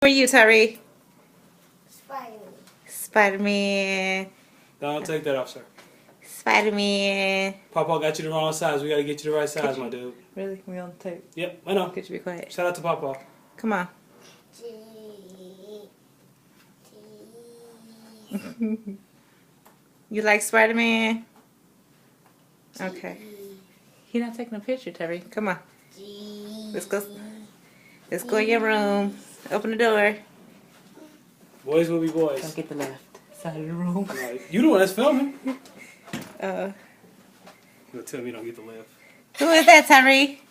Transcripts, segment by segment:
For you, Tyree. Spider-Man. Spider-Man. Don't take that off, sir. Spider-Man. Papa got you the wrong size. We gotta get you the right size, my dude. Really? We on tape? Yep, I know. Could you be quiet? Shout out to Papa. Come on. You like Spider-Man? Okay. You're not taking a picture, Terry. Come on. Let's go. Let's go in your room. Open the door. Boys will be boys. Don't get the left side of the room. You the one that's filming. Uh, You'll tell me don't get the left. who is that, Terry?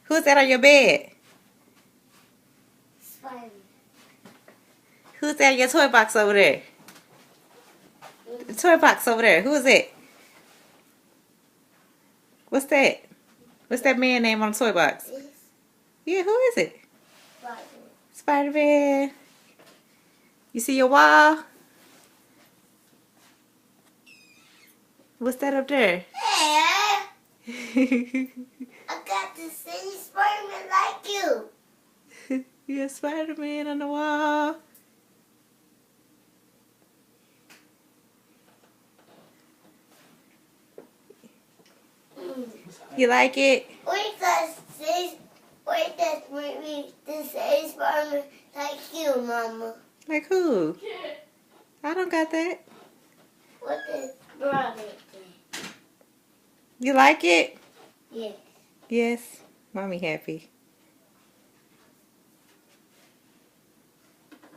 Who's that on your bed? Spider-Man. Who's that in your toy box over there? The toy box over there. Who is it? What's that? What's that man name on the toy box? This Yeah, who is it? Spider-Man. Spider-Man. You see your wall? What's that up there? Hey, I got the same Spider-Man like you. Yeah, Spider-Man on the wall. You like it? Wait, does maybe the same Spider-Man like you, Mama? Like who? I don't got that. What is brother thing? You like it? Yes. Yes. Mommy happy.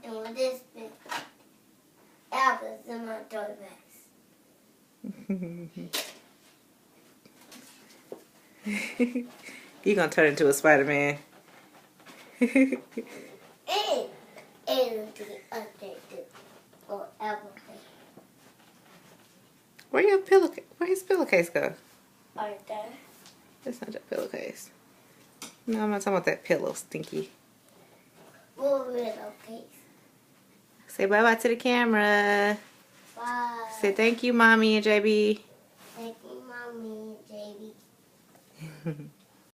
And with this big apples in my toy bags. You gonna turn into a Spider-Man. And the other too. Or apple thing. Where his pillowcase go? Right there. That's not your pillowcase. No, I'm not talking about that pillow, Stinky. We'll read okay. Say bye-bye to the camera. Bye. Say thank you, Mommy and JB. Thank you, Mommy and JB.